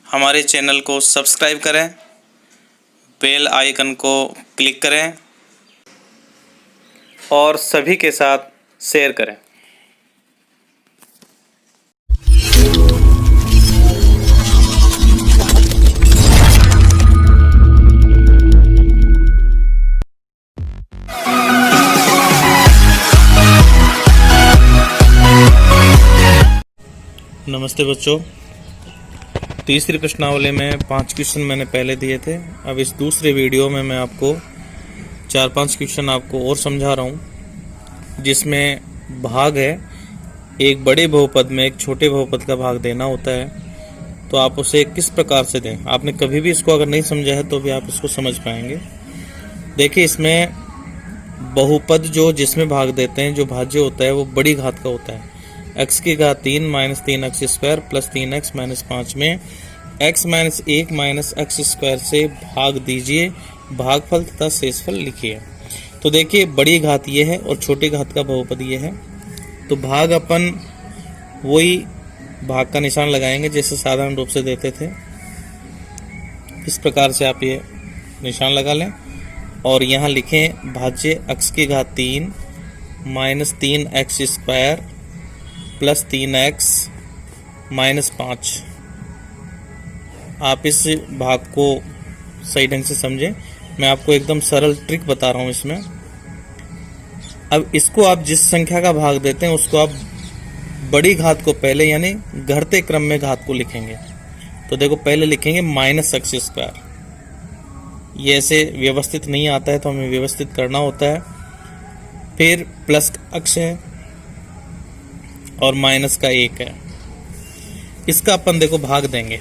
हमारे चैनल को सब्सक्राइब करें, बेल आइकन को क्लिक करें और सभी के साथ शेयर करें। नमस्ते बच्चों, तीसरी प्रश्नावली में 5 क्वेश्चन मैंने पहले दिए थे। अब इस दूसरे वीडियो में मैं आपको 4-5 क्वेश्चन आपको और समझा रहा हूँ, जिसमें भाग है। एक बड़े बहुपद में एक छोटे बहुपद का भाग देना होता है, तो आप उसे किस प्रकार से दें। आपने कभी भी इसको अगर नहीं समझा है तो भी आप इसको समझ पाएंगे। देखिए, इसमें बहुपद जो जिसमें भाग देते हैं, जो भाज्य होता है वो बड़ी घात का होता है। x की घात 3 minus 3x square plus 3x minus 5 में x minus 1 minus x square से भाग दीजिए, भागफल तथा शेषफल लिखिए। तो देखिए, बड़ी घात ये है और छोटी घात का बहुपद ये है। तो भाग अपन वही भाग का निशान लगाएंगे जैसे साधारण रूप से देते थे। इस प्रकार से आप ये निशान लगा लें और यहाँ लिखें भाज्य x की घात 3 minus 3x square plus 3x minus 5। आप इस भाग को सही ढंग से समझें। मैं आपको एकदम सरल ट्रिक बता रहा हूँ इसमें। अब इसको आप जिस संख्या का भाग देते हैं उसको आप बड़ी घात को पहले यानी घटते क्रम में घात को लिखेंगे। तो देखो, पहले लिखेंगे माइनस x स्क्वायर। ये ऐसे व्यवस्थित नहीं आता है तो हमें व्यवस्थित करना होता है। फिर प्लस अक्ष है और माइनस का 1 है। इसका अपन देखो भाग देंगे।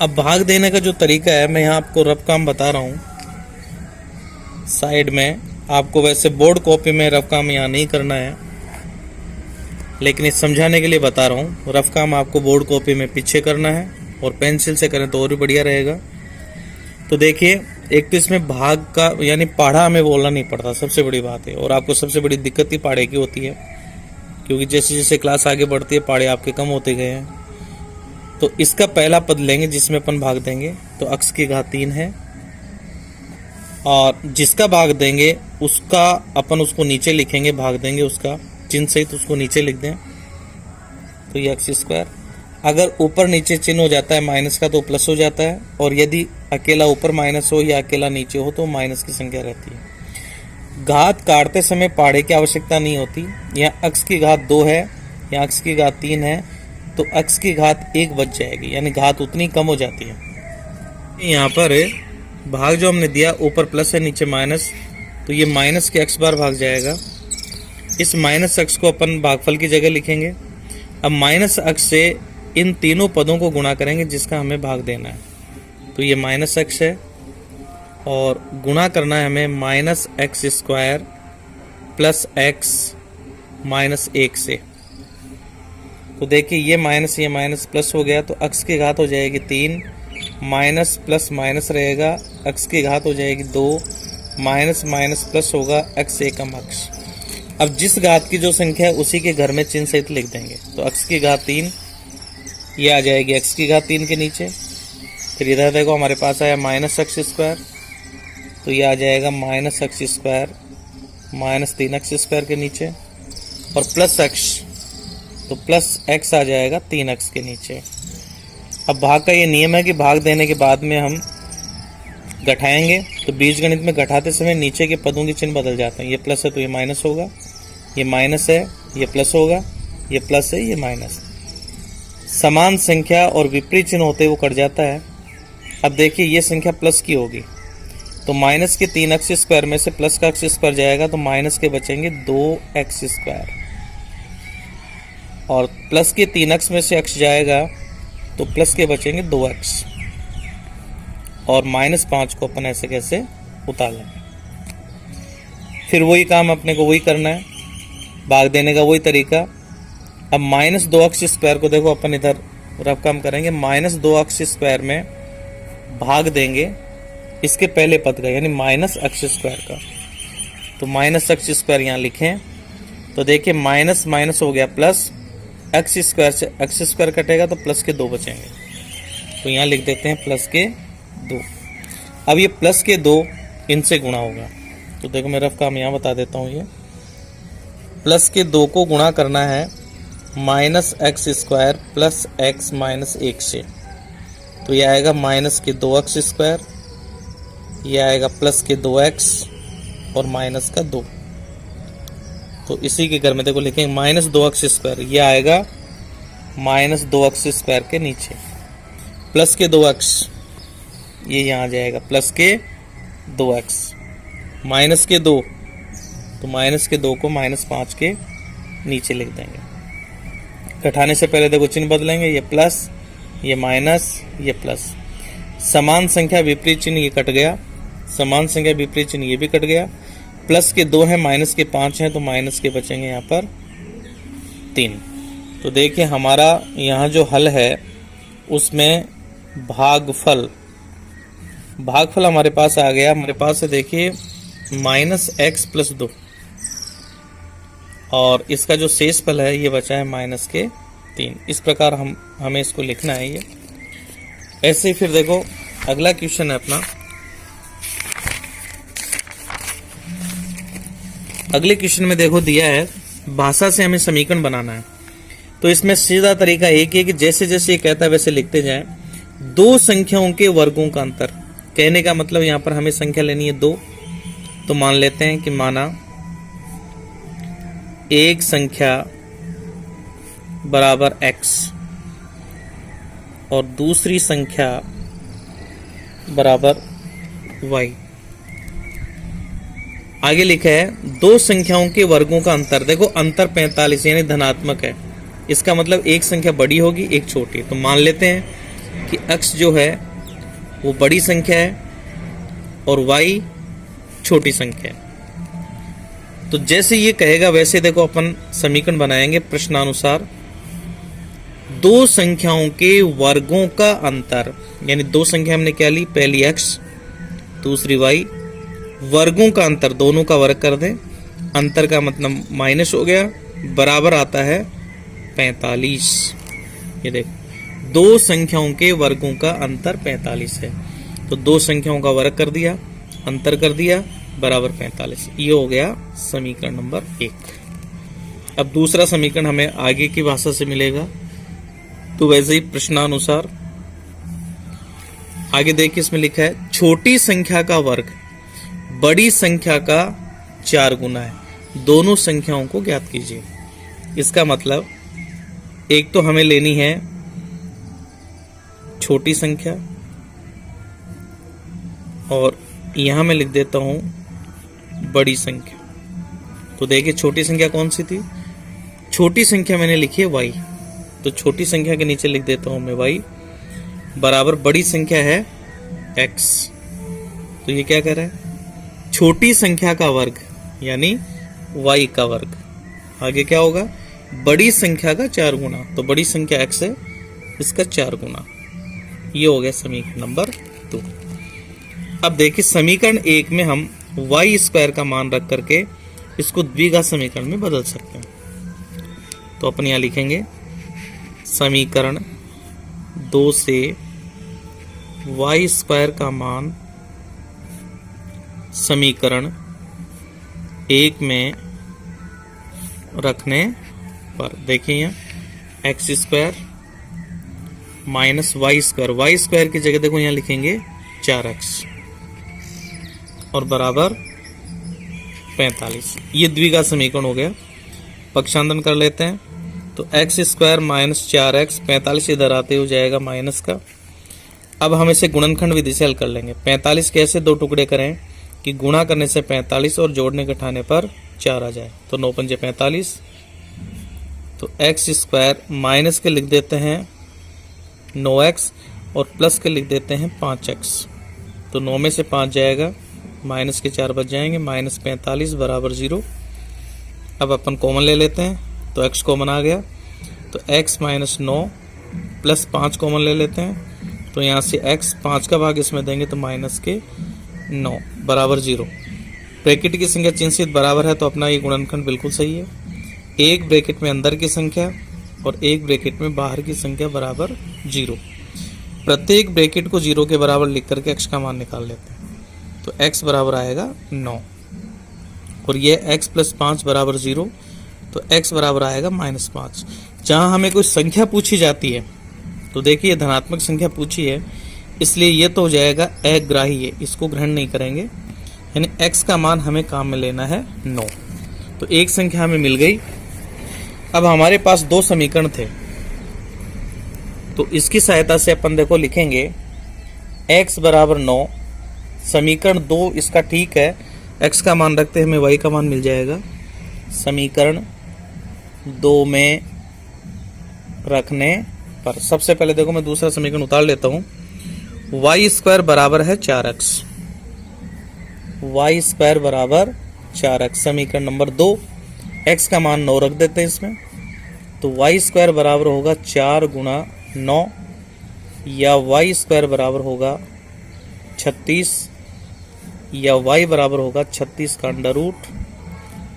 अब भाग देने का जो तरीका है, मैं यहाँ आपको रफ काम बता रहा हूँ साइड में। आपको वैसे बोर्ड कॉपी में रफ काम यहाँ नहीं करना है, लेकिन इस समझाने के लिए बता रहा हूँ। रफ काम आपको बोर्ड कॉपी में पीछे करना है और पेंसिल से करें तो और भी बढ़िया रहेगा। तो देखिए, एक तो इसमें भाग का यानी पाढ़ा हमें बोलना नहीं पड़ता, सबसे बड़ी बात है। और आपको सबसे बड़ी दिक्कत ही पाढ़े की होती है, क्योंकि जैसे जैसे क्लास आगे बढ़ती है पाढ़े आपके कम होते गए हैं। तो इसका पहला पद लेंगे जिसमें अपन भाग देंगे, तो x की घात 3 है और जिसका भाग देंगे उसका अपन उसको नीचे लिखेंगे, भाग देंगे उसका चिन्ह सहित उसको नीचे लिख दें। तो ये x स्क्वायर, अगर ऊपर नीचे चिन्ह हो जाता है माइनस का तो प्लस हो जाता है, और यदि अकेला ऊपर माइनस हो या अकेला नीचे हो तो माइनस की संख्या रहती है। घात काटते समय पाढ़े की आवश्यकता नहीं होती। यहाँ x की घात 2 है, यहाँ x की घात 3 है, तो x की घात 1 बच जाएगी, यानी घात उतनी कम हो जाती है। यहाँ पर भाग जो हमने दिया, ऊपर प्लस है नीचे माइनस, तो ये माइनस के x बार भाग जाएगा। इस माइनस x को अपन भागफल की जगह लिखेंगे। अब माइनस x से इन तीनों पदों को गुणा करेंगे जिसका हमें भाग देना है। तो ये माइनस x है और गुणा करना है हमें minus x square plus x minus 1 से। तो देखिए, ये माइनस प्लस हो गया, तो x की घात हो जाएगी 3, माइनस प्लस माइनस रहेगा, x की घात हो जाएगी 2, माइनस माइनस प्लस होगा, x एकम अक्ष। अब जिस घात की जो संख्या है उसी के घर में चिन्ह सहित लिख देंगे। तो x की घात 3 ये आ जाएगी x की घात 3 के नीचे। फिर इधर देखो, हमारे पास आया माइनस x स्क्वायर, तो ये आ जाएगा minus x square minus 3x square के नीचे, और प्लस x, तो प्लस x आ जाएगा 3x के नीचे। अब भाग का ये नियम है कि भाग देने के बाद में हम घटाएंगे, तो बीजगणित में घटाते समय नीचे के पदों के चिन्ह बदल जाते हैं। ये प्लस है तो ये माइनस होगा, ये माइनस है ये प्लस होगा, ये प्लस है ये माइनस। समान संख्या और विपरीत चिन्ह होते वो कट जाता है। अब देखिए, ये संख्या प्लस की होगी, तो माइनस के 3x स्क्वायर में से प्लस का x स्क्वायर जाएगा, तो माइनस के बचेंगे 2x स्क्वायर, और प्लस के 3x में से x जाएगा तो प्लस के बचेंगे 2x, और माइनस 5 को अपन ऐसे कैसे उतार लेंगे। फिर वही काम अपने को वही करना है, भाग देने का वही तरीका। अब माइनस 2x स्क्वायर को देखो, अपन इधर रफ काम करेंगे, माइनस 2x स्क्वायर में भाग देंगे इसके पहले पद का यानी माइनस x स्क्वायर का। तो माइनस x स्क्वायर यहाँ लिखें, तो देखिए माइनस माइनस हो गया प्लस, x स्क्वायर से x स्क्वायर कटेगा तो प्लस के 2 बचेंगे। तो यहाँ लिख देते हैं प्लस के 2। अब ये प्लस के 2 इनसे गुणा होगा, तो देखो मैं रफ काम यहाँ बता देता हूँ। ये प्लस के 2 को गुणा करना है minus x square plus x minus 1 से, तो ये आएगा माइनस के 2x स्क्वायर, ये आएगा प्लस के 2x और माइनस का 2। तो इसी के घर में देखो लिखेंगे माइनस 2x स्क्वायर, ये आएगा माइनस 2x स्क्वायर के नीचे, प्लस के 2x ये यहाँ आ जाएगा प्लस के 2x, माइनस के 2 तो माइनस के 2 को माइनस 5 के नीचे लिख देंगे। घटाने से पहले देखो चिन्ह बदलेंगे, ये प्लस ये माइनस ये प्लस, समान संख्या विपरीत चिन्ह ये कट गया, समान संख्या विपरीत चिन्ह ये भी कट गया। प्लस के 2 है माइनस के 5 हैं, तो माइनस के बचेंगे यहाँ पर 3। तो देखिए हमारा यहाँ जो हल है उसमें भागफल हमारे पास आ गया। हमारे पास है देखिए माइनस एक्स प्लस 2, और इसका जो शेष फल है ये बचा है माइनस के 3। इस प्रकार हमें इसको लिखना है ये। ऐसे ही फिर देखो अगला क्वेश्चन है अपना। अगले क्वेश्चन में देखो दिया है भाषा से हमें समीकरण बनाना है। तो इसमें सीधा तरीका एक है कि जैसे जैसे ये कहता है वैसे लिखते जाएं। दो संख्याओं के वर्गों का अंतर, कहने का मतलब यहाँ पर हमें संख्या लेनी है 2, तो मान लेते हैं कि माना एक संख्या बराबर x और दूसरी संख्या बराबर y। आगे लिखा है दो संख्याओं के वर्गों का अंतर, देखो अंतर 45 यानी धनात्मक है, इसका मतलब एक संख्या बड़ी होगी एक छोटी। तो मान लेते हैं कि x जो है वो बड़ी संख्या है और y छोटी संख्या है। तो जैसे ये कहेगा वैसे देखो अपन समीकरण बनाएंगे प्रश्नानुसार। दो संख्याओं के वर्गों का अंतर, यानी दो संख्या हमने क्या ली, पहली x दूसरी y, वर्गों का अंतर दोनों का वर्ग कर दें, अंतर का मतलब माइनस हो गया, बराबर आता है 45। ये देखो दो संख्याओं के वर्गों का अंतर 45 है, तो दो संख्याओं का वर्ग कर दिया, अंतर कर दिया, बराबर 45। ये हो गया समीकरण नंबर 1। अब दूसरा समीकरण हमें आगे की भाषा से मिलेगा, तो वैसे ही प्रश्नानुसार आगे देखिए इसमें लिखा है छोटी संख्या का वर्ग बड़ी संख्या का 4 गुना है, दोनों संख्याओं को ज्ञात कीजिए। इसका मतलब एक तो हमें लेनी है छोटी संख्या, और यहां मैं लिख देता हूं बड़ी संख्या। तो देखिए छोटी संख्या कौन सी थी, छोटी संख्या मैंने लिखी है y, तो छोटी संख्या के नीचे लिख देता हूं मैं y बराबर बड़ी संख्या है x। तो ये क्या कर रहा है, छोटी संख्या का वर्ग यानी y का वर्ग, आगे क्या होगा बड़ी संख्या का 4 गुना, तो बड़ी संख्या x है इसका 4 गुना। ये हो गया समीकरण नंबर 2। अब देखिए समीकरण 1 में हम y स्क्वायर का मान रख करके इसको द्विघात समीकरण में बदल सकते हैं। तो अपन यहां लिखेंगे समीकरण 2 से y स्क्वायर का मान समीकरण 1 में रखने पर देखिए यहाँ x square minus y square की जगह देखो यहाँ लिखेंगे 4x और बराबर 45। ये द्विघात समीकरण हो गया। पक्षांतरण कर लेते हैं, तो एक्स स्क्वायर माइनस 4x, 45 इधर आते हो जाएगा माइनस का। अब हम इसे गुणनखंड विधि से हल कर लेंगे। 45 कैसे दो टुकड़े करें कि गुणा करने से 45 और जोड़ने घटाने पर 4 आ जाए, तो 9 पंजे 45। तो एक्स स्क्वायर माइनस के लिख देते हैं 9x और प्लस के लिख देते हैं 5x। तो 9 में से 5 जाएगा, माइनस के 4 बच जाएंगे, माइनस 45 बराबर 0। अब अपन कॉमन ले लेते हैं, तो x कॉमन आ गया, तो x माइनस 9 प्लस 5 कॉमन ले लेते हैं, तो यहाँ से x 5 का भाग इसमें देंगे तो माइनस के 9 बराबर 0। ब्रैकेट की संख्या चिन्ह से बराबर है, तो अपना ये गुणनखंड बिल्कुल सही है। एक ब्रैकेट में अंदर की संख्या और एक ब्रैकेट में बाहर की संख्या बराबर 0। प्रत्येक ब्रैकेट को 0 के बराबर लिख करके x का मान निकाल लेते हैं। तो x बराबर आएगा 9 और ये x प्लस 5 बराबर 0, तो x बराबर आएगा -5। जहां हमें कोई संख्या पूछी जाती है तो देखिए धनात्मक संख्या पूछी है, इसलिए ये तो हो जाएगा अग्राह्य, इसको ग्रहण नहीं करेंगे, यानी x का मान हमें काम में लेना है 9। तो एक संख्या हमें मिल गई। अब हमारे पास दो समीकरण थे, तो इसकी सहायता से अपन देखो लिखेंगे x बराबर 9, समीकरण 2 इसका ठीक है, x का मान रखते हैं, हमें y का मान मिल जाएगा। समीकरण 2 में रखने पर सबसे पहले देखो मैं दूसरा समीकरण उतार लेता हूं। y² बराबर है 4x, y² बराबर 4x, समीकरण नंबर 2। x का मान 9 रख देते हैं इसमें, तो y² बराबर होगा 4 गुणा 9, या y² बराबर होगा 36, या y बराबर होगा 36 का अंडर रूट,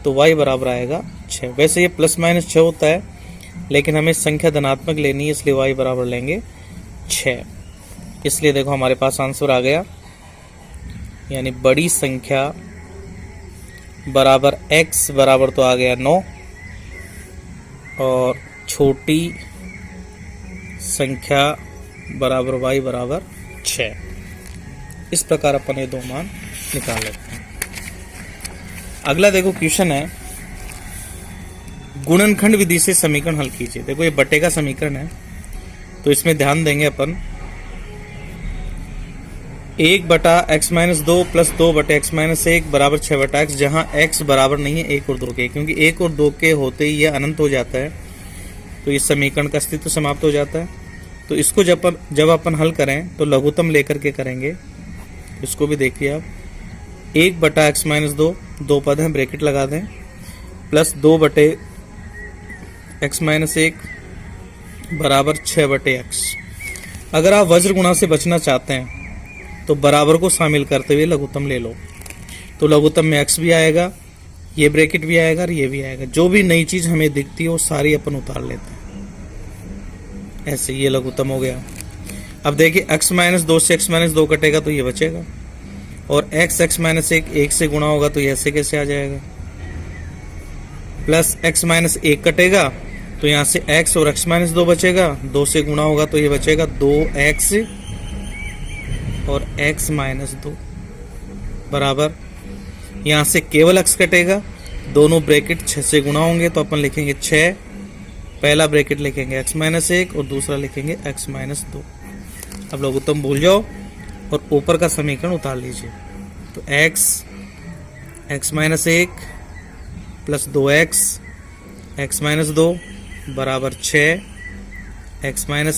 तो y बराबर आएगा 6। वैसे ये प्लस माइनस 6 होता है, लेकिन हमें संख्या धनात्मक लेनी है, इसलिए y बराबर लेंगे 6। इसलिए देखो हमारे पास आंसर आ गया, यानी बड़ी संख्या बराबर x बराबर तो आ गया 9 और छोटी संख्या बराबर y बराबर 6। इस प्रकार अपन ये दो मान निकाल लेते हैं। अगला देखो क्वेश्चन है, गुणनखंड विधि से समीकरण हल कीजिए। देखो ये बटे का समीकरण है, तो इसमें ध्यान देंगे अपन 1/x-2 प्लस 2/x-1 बराबर 6/x, जहां x बराबर नहीं है 1 और 2 के, क्योंकि 1 और 2 के होते ही ये अनंत हो जाता है, तो इस समीकरण का अस्तित्व समाप्त हो जाता है। तो इसको जब अपन हल करें तो लघुत्तम लेकर के करेंगे। इसको भी देखिए आप, 1/x-2, 2 पद हैं, ब्रैकेट लगा दें, प्लस 2/x-1 बराबर 6/x। अगर आप वज्र गुणा से बचना चाहते हैं तो बराबर को शामिल करते हुए लघुत्तम ले लो, तो लघुत्तम में x भी आएगा, ये ब्रैकेट भी आएगा और ये भी आएगा। जो भी नई चीज हमें दिखती है वो सारी अपन उतार लेते हैं। ऐसे ये लघुत्तम हो गया। अब देखिए x-2 से x-2 कटेगा तो ये बचेगा, और x-1 1 से गुणा होगा तो ये ऐसे कैसे आ जाएगा, प्लस x-1 कटेगा तो यहाँ से x और x-2 बचेगा, 2 से गुणा होगा तो ये बचेगा 2x और x-2 बराबर, यहाँ से केवल x कटेगा, दोनों ब्रैकेट 6 से गुणा होंगे तो अपन लिखेंगे 6, पहला ब्रैकेट लिखेंगे x-1 और दूसरा लिखेंगे x-2। अब लघुत्तम भूल जाओ और ऊपर का समीकरण उतार लीजिए, तो x-1 प्लस 2x x-2 बराबर 6, x-1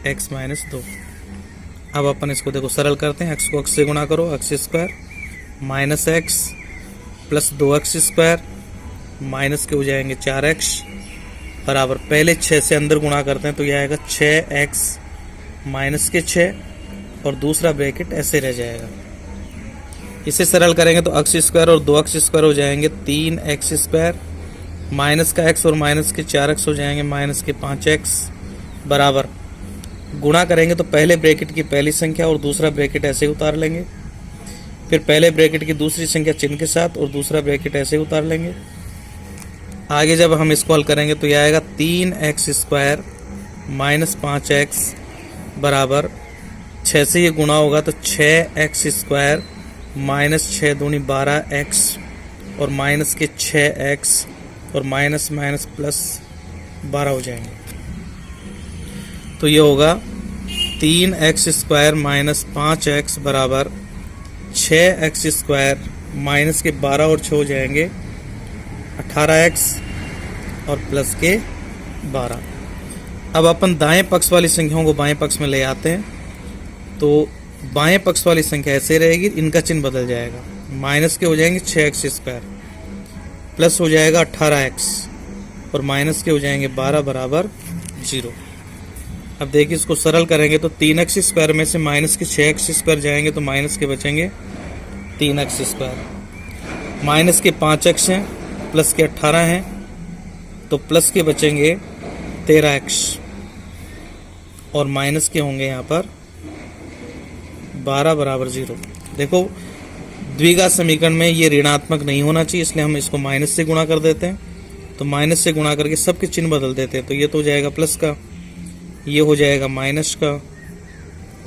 x-2। अब अपन इसको देखो सरल करते हैं, x को x से गुणा करो, x² minus x plus 2x² minus के हो जाएंगे 4x बराबर, पहले 6 से अंदर गुणा करते हैं तो यह आएगा 6x माइनस के 6 और दूसरा ब्रैकेट ऐसे रह जाएगा। इसे सरल करेंगे तो x² और 2x² हो जाएंगे 3x² माइनस का x और माइनस के 4x हो जाएंगे माइनस के 5x बराबर, गुणा करेंगे तो पहले ब्रैकेट की पहली संख्या और दूसरा ब्रैकेट ऐसे उतार लेंगे, फिर पहले ब्रैकेट की दूसरी संख्या चिन्ह के साथ और दूसरा ब्रैकेट ऐसे उतार लेंगे। आगे जब हम इसको हल करेंगे तो यह आएगा 3x² माइनस 5x बराबर, 6 से ये गुणा होगा तो 6x² माइनस 6 दूनी 12x और माइनस के 6x और माइनस माइनस प्लस 12 हो जाएंगे। तो ये होगा 3x² माइनस 5x बराबर 6x² माइनस के 12 और 6 हो जाएंगे 18x और प्लस के 12। अब अपन दाएं पक्ष वाली संख्याओं को बाएं पक्ष में ले आते हैं, तो बाएं पक्ष वाली संख्या ऐसे रहेगी, इनका चिन्ह बदल जाएगा, माइनस के हो जाएंगे 6x² प्लस हो जाएगा 18x और माइनस के हो जाएंगे 12 बराबर 0। अब देखिए इसको सरल करेंगे तो 3x² में से माइनस के 6x² जाएंगे तो माइनस के बचेंगे 3x², माइनस के 5x हैं प्लस के 18 हैं तो प्लस के बचेंगे 13x और माइनस के होंगे यहाँ पर 12 बराबर 0। देखो द्विघात समीकरण में ये ऋणात्मक नहीं होना चाहिए, इसलिए हम इसको माइनस से गुणा कर देते हैं। तो माइनस से गुणा करके सबके चिन्ह बदल देते हैं। तो ये तो हो जाएगा प्लस का, ये हो जाएगा माइनस का,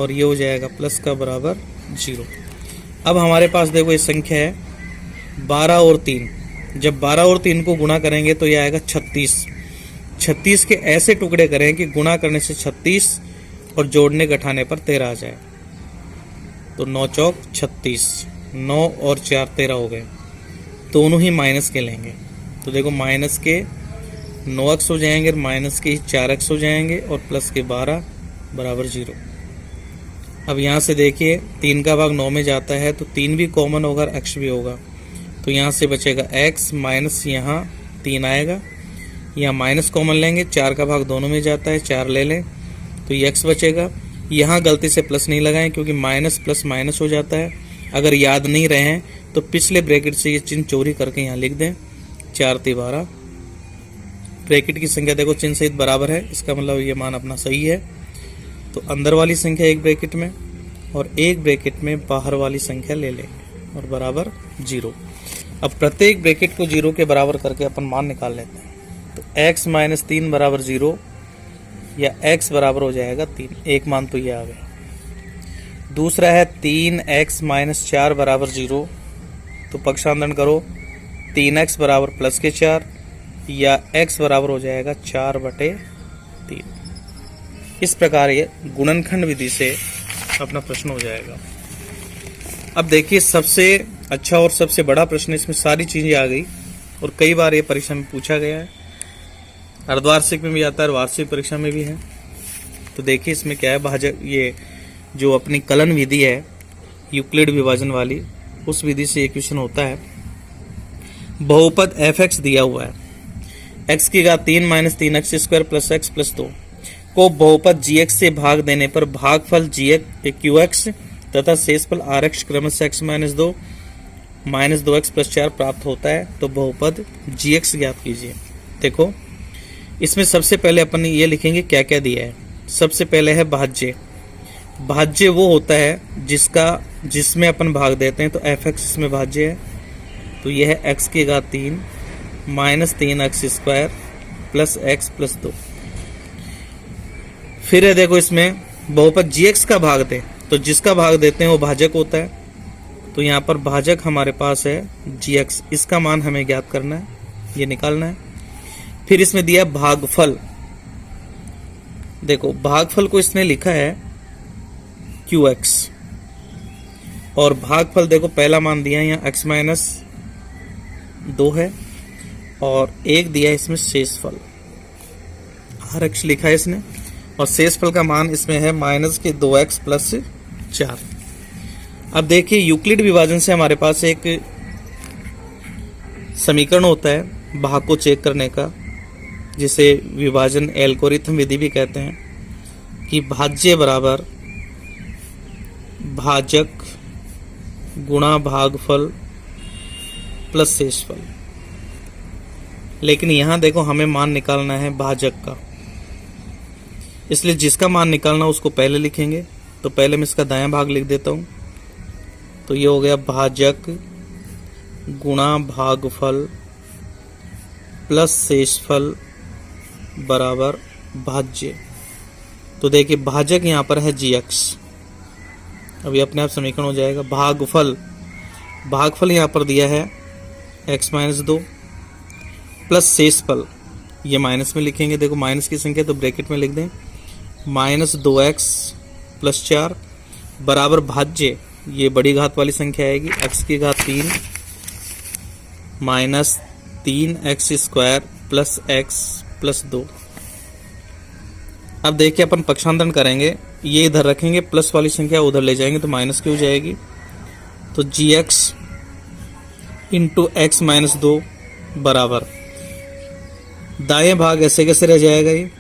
और ये हो जाएगा प्लस का बराबर 0। अब हमारे पास देखो ये संख्या है 12 और 3। जब 12 और 3 को गुणा करेंगे तो ये आएगा 36। 36 के ऐसे टुकड़े करें कि गुणा करने से 36 और जोड़ने घटाने पर 13 आ जाए। तो 9 चौक 36, 9 और 4 13 हो गए। दोनों ही माइनस के लेंगे। तो देखो माइनस के 9x हो जाएंगे, माइनस के 4x हो जाएंगे, और प्लस के 12 बराबर 0। अब यहाँ से देखिए 3 का भाग 9 में जाता है, तो 3 भी कॉमन होगा और x भी होगा। तो यहाँ से बचेगा x माइनस यहाँ 3 आएगा, यहाँ माइनस कॉमन लेंगे, 4 का भाग दोनों में जाता है, 4 ले लें तो ये x बचेगा। यहाँ गलती से प्लस नहीं लगाएं क्योंकि माइनस प्लस माइनस हो जाता है। अगर याद नहीं रहे हैं तो पिछले ब्रैकेट से ये चिन्ह चोरी करके यहाँ लिख दें, 4 × 12। ब्रैकेट की संख्या देखो चिन्ह सहित बराबर है, इसका मतलब ये मान अपना सही है। तो अंदर वाली संख्या एक ब्रैकेट में और एक ब्रैकेट में बाहर वाली संख्या ले लेंगे और बराबर 0। अब प्रत्येक ब्रैकेट को 0 के बराबर करके अपन मान निकाल लेते हैं। तो x माइनस 3 बराबर 0 या x बराबर हो जाएगा 3। एक मान तो ये आ गया। दूसरा है 3x माइनस 4 बराबर 0। तो पक्षांतरण करो, 3x बराबर प्लस के 4 या x बराबर हो जाएगा 4/3। इस प्रकार ये गुणनखंड विधि से अपना प्रश्न हो जाएगा। अब देखिए सबसे अच्छा और सबसे बड़ा प्रश्न, इसमें सारी चीजें आ गई और कई बार ये परीक्षा में पूछा गया है, अर्धवार्षिक में भी आता है और वार्षिक परीक्षा में भी है। तो देखिए इसमें क्या है, भाजक ये जो अपनी कलन विधि है यूक्लिड विभाजन वाली, उस विधि से एक क्वेश्चन होता है। बहुपद fx दिया हुआ है, x की घात 3 minus 3x square plus x plus 2 को बहुपद gx से भाग देने पर भागफल qx तथा शेषफल rx क्रमशः x minus 2 minus 2x plus 4 प्राप्त होता है। तो बहुपद gx ज्ञात कीजिए। देखो इसमें सबसे पहले अपन ये लिखेंगे क्या क्या दिया है। सबसे पहले है भाज्य। भाज्य वो होता है जिसमें अपन भाग देते हैं, तो fx इसमें भाज्य है। तो यह है x की घात 3 minus 3x square plus x plus 2। फिर है देखो इसमें बहुपद gx का भाग दें, तो जिसका भाग देते हैं वो भाजक होता है। तो यहाँ पर भाजक हमारे पास है gx, इसका मान हमें ज्ञात करना है, ये निकालना है। फिर इसमें दिया भागफल। देखो भागफल को इसने लिखा है qx और भागफल देखो पहला मान दिया है यहाँ x माइनस 2 है और एक दिया है इसमें शेषफल rx लिखा है इसने, और शेषफल का मान इसमें है माइनस के 2x प्लस 4। अब देखिए यूक्लिड विभाजन से हमारे पास एक समीकरण होता है भाग को चेक करने का, जिसे विभाजन एल्गोरिथम विधि भी कहते हैं, कि भाज्य बराबर भाजक गुणा भागफल प्लस शेषफल। लेकिन यहां देखो हमें मान निकालना है भाजक का, इसलिए जिसका मान निकालना उसको पहले लिखेंगे। तो पहले मैं इसका दायां भाग लिख देता हूं। तो ये हो गया भाजक गुणा भागफल प्लस शेषफल बराबर भाज्य। तो देखिए भाजक यहाँ पर है gx, अभी अपने आप समीकरण हो जाएगा। भागफल यहाँ पर दिया है x माइनस 2 प्लस शेषफल, ये माइनस में लिखेंगे। देखो माइनस की संख्या तो ब्रैकेट में लिख दें, माइनस 2x प्लस 4 बराबर भाज्य, ये बड़ी घात वाली संख्या आएगी, x की घात 3 minus 3x square plus x plus 2। अब देखिए अपन पक्षांतरण करेंगे, ये इधर रखेंगे, प्लस वाली संख्या उधर ले जाएंगे तो माइनस की हो जाएगी। तो gx इंटू x माइनस 2 बराबर दाएं भाग ऐसे कैसे रह जाएगा, ये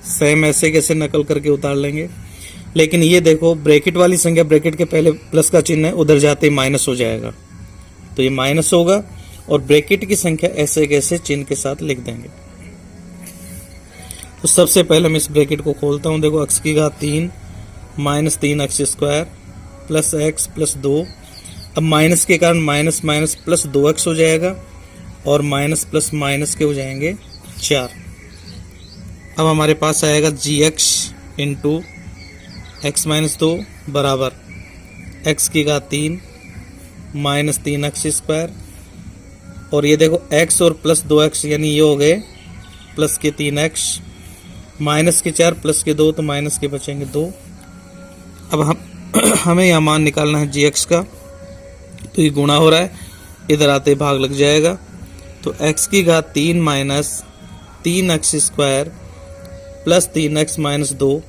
सेम ऐसे कैसे नकल करके उतार लेंगे। लेकिन ये देखो ब्रैकेट वाली संख्या, ब्रैकेट के पहले प्लस का चिन्ह है, उधर जाते ही माइनस हो जाएगा, तो ये माइनस होगा। और ब्रैकेट की संख्या ऐसे कैसे चिन्ह के साथ लिख देंगे। तो सबसे पहले मैं इस ब्रैकेट को खोलता हूँ। देखो x की घात 3 minus 3x square plus x plus 2। अब माइनस के कारण माइनस माइनस प्लस 2x हो जाएगा और माइनस प्लस माइनस के हो जाएंगे 4। अब हमारे पास आएगा gx इंटू एक्स माइनस 2 बराबर x की घात 3 माइनस 3x स्क्वायर, और ये देखो x और प्लस 2x यानी ये हो गए प्लस के 3x, माइनस के 4 प्लस के 2 तो माइनस के बचेंगे 2। अब हमें यहाँ मान निकालना है gx का, तो ये गुणा हो रहा है, इधर आते भाग लग जाएगा। तो x की घात 3 minus 3x square plus 3x minus 2,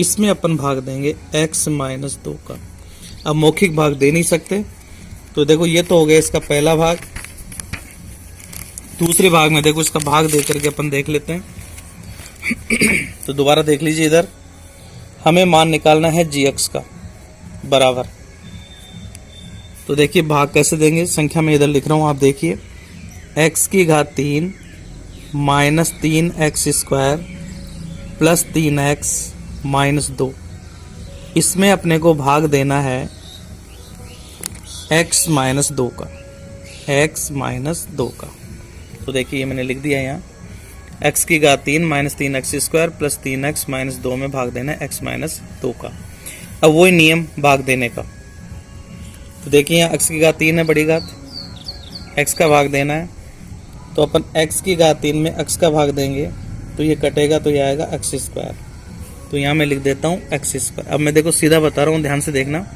इसमें अपन भाग देंगे x माइनस 2 का। अब मौखिक भाग दे नहीं सकते, तो देखो ये तो हो गया इसका पहला भाग। दूसरे भाग में देखो इसका भाग दे करके अपन देख लेते हैं। तो दोबारा देख लीजिए, इधर हमें मान निकालना है gx का बराबर। तो देखिए भाग कैसे देंगे, संख्या में इधर लिख रहा हूं, आप देखिए x की घात 3 minus 3x square plus 3x minus 2, इसमें अपने को भाग देना है x माइनस 2 का, x माइनस 2 का। तो देखिए ये मैंने लिख दिया यहाँ, x की घात 3 minus 3x square plus 3x minus 2 में भाग देना है x माइनस 2 का। अब वही नियम भाग देने का। तो देखिए यहाँ x की घात 3 है बड़ी घात, x का भाग देना है, तो अपन x की घात 3 में x का भाग देंगे तो ये कटेगा, तो ये आएगा x स्क्वायर। तो यहाँ मैं लिख देता हूँ x स्क्वायर। अब मैं देखो सीधा बता रहा हूँ, ध्यान से देखना,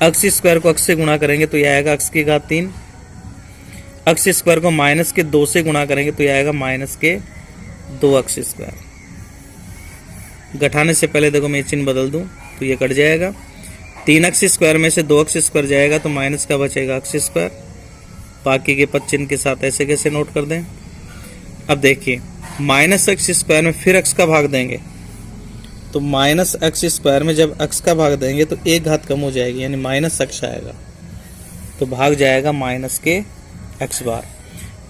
x स्क्वायर को x से गुणा करेंगे तो यह आएगा x की घात 3, x स्क्वायर को माइनस के 2 से गुणा करेंगे तो यह आएगा माइनस के 2x स्क्वायर। घटाने से पहले देखो मैं चिन्ह बदल दूं तो ये कट जाएगा, 3x स्क्वायर में से 2x स्क्वायर जाएगा तो माइनस का बचेगा x स्क्वायर। बाकी के पद चिन्ह के साथ ऐसे कैसे नोट कर दें। अब देखिए माइनस x स्क्वायर में फिर x का भाग देंगे, तो माइनस x स्क्वायर में जब x का भाग देंगे तो एक घात कम हो जाएगी, यानी माइनस x आएगा, तो भाग जाएगा माइनस के x बार।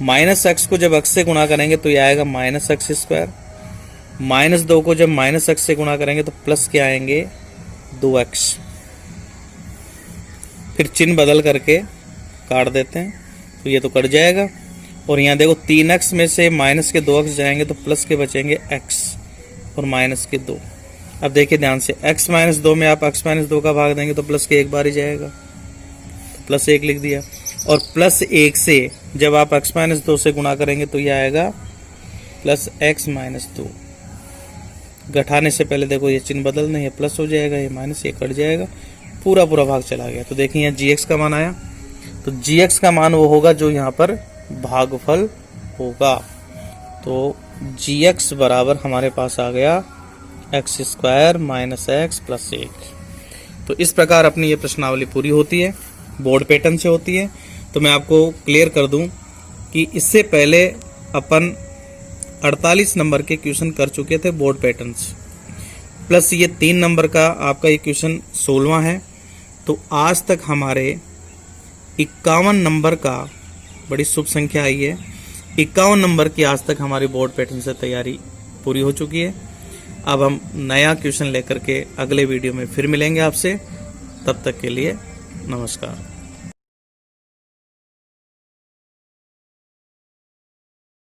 माइनस x को जब x से गुणा करेंगे तो यह आएगा माइनस x स्क्वायर। माइनस 2 को जब माइनस x से गुणा करेंगे तो प्लस के आएंगे 2x। फिर चिन्ह बदल करके काट देते हैं, तो ये तो कट जाएगा। और यहाँ देखो 3x में से माइनस के 2x जाएंगे तो प्लस के बचेंगे x और माइनस के 2। अब देखिए ध्यान से, x माइनस 2 में आप x माइनस 2 का भाग देंगे तो प्लस के एक बार ही जाएगा, तो प्लस 1 लिख दिया। और प्लस 1 से जब आप x माइनस 2 से गुणा करेंगे तो यह आएगा प्लस x माइनस 2। घटाने से पहले देखो ये चिन्ह बदलना, ये प्लस हो जाएगा, ये माइनस, ये कट जाएगा, पूरा पूरा भाग चला गया। तो देखिए यहाँ gx का मान आया, तो gx का मान वो होगा जो यहाँ पर भागफल होगा। तो gx बराबर हमारे पास आ गया x square minus x plus 1। तो इस प्रकार अपनी ये प्रश्नावली पूरी होती है, बोर्ड पैटर्न से होती है। तो मैं आपको क्लियर कर दूं कि इससे पहले अपन 48 नंबर के क्वेश्चन कर चुके थे बोर्ड पैटर्न्स, प्लस ये 3 नंबर का आपका ये क्वेश्चन 16वां है। तो आज तक हमारे 51 नंबर का, बड़ी शुभ संख्या आई है, 51 नंबर की आज तक हमारी बोर्ड पैटर्न से तैयारी पूरी हो चुकी है। अब हम नया क्वेश्चन लेकर के अगले वीडियो में फिर मिलेंगे आपसे, तब तक के लिए नमस्कार।